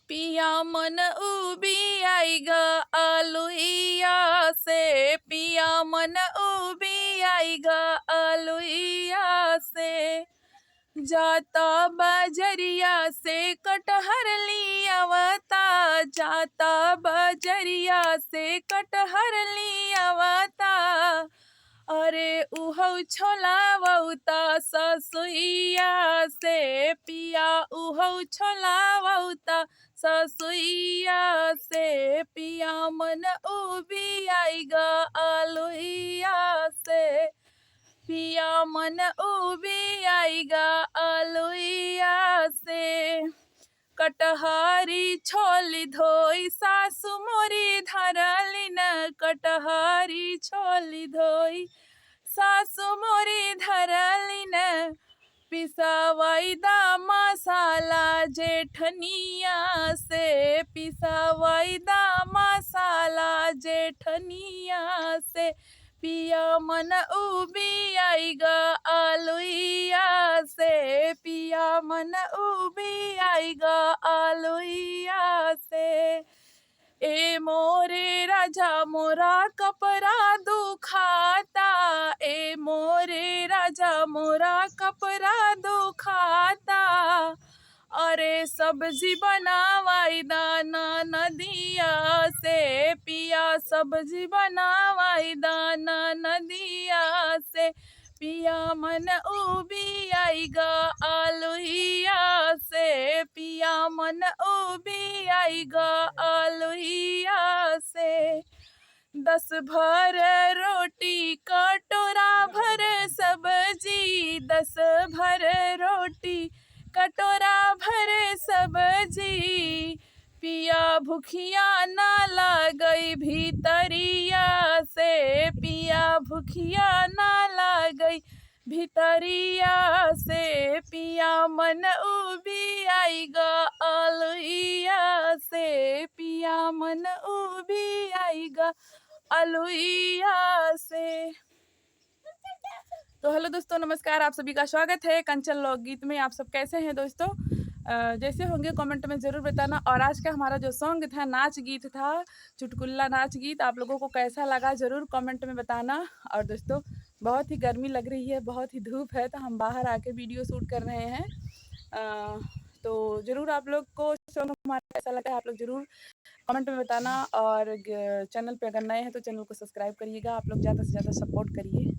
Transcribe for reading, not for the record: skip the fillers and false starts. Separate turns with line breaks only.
पिया मन उबी आई ग अलुइया से, पिया मन उबी आई ग अलुइया से। जाता बजरिया से कटहर लियावता, जाता बजरिया से कटहर लियावता। अरे उहौ छोलावता ससुइया से, पिया उहौ छोलावता ससुइया से। पिया मन उबी आई ग अलुइया से, पिया मन उबी आई ग अलुइया से। कटहरी छोली धोई सासु मोरी धरलिन, कटहरी छोली धोई सासु मोरी धरलिन। पिसावाई दा मसाला जेठनिया से, पिसावाई दा मसाला जेठनिया से। पिया मन उबी आई ग अलुइया से, पिया मन उबी आई ग अलुइया से। ए मोरे राजा मोरा कपड़ा दुखाता, ए मोरे राजा मोरा कपड़ा दुखाता। अरे सब्जी बनावाई दाना नदिया से, पिया सब्जी बनावाई दाना नदिया से। पिया मन उबी आई ग अलुइया से, पिया मन उबी आई ग अलुइया से। 10 भर रोटी कटोरा भर सब्जी, 10 भर रोटी कटोरा भर सब्जी। पिया भूखिया ना लागई भीतरिया से, पिया भूखिया ना लागई भीतरिया से। पिया मन उबी आई ग अलुइया से, पिया मन उबी आई ग अलुइया से। तो हेलो दोस्तों, नमस्कार। आप सभी का स्वागत है कंचन लोकगीत में। आप सब कैसे हैं दोस्तों? जैसे होंगे कमेंट में ज़रूर बताना। और आज का हमारा जो सॉन्ग था, नाच गीत था, चुटकुल्ला नाच गीत, आप लोगों को कैसा लगा ज़रूर कमेंट में बताना। और दोस्तों, बहुत ही गर्मी लग रही है, बहुत ही धूप है, तो हम बाहर आके वीडियो शूट कर रहे हैं। तो ज़रूर आप लोग को सॉन्ग हमारा कैसा लगा, आप लोग ज़रूर कमेंट में बताना। और चैनल पे अगर नए हैं तो चैनल को सब्सक्राइब करिएगा। आप लोग ज़्यादा से ज़्यादा सपोर्ट करिए।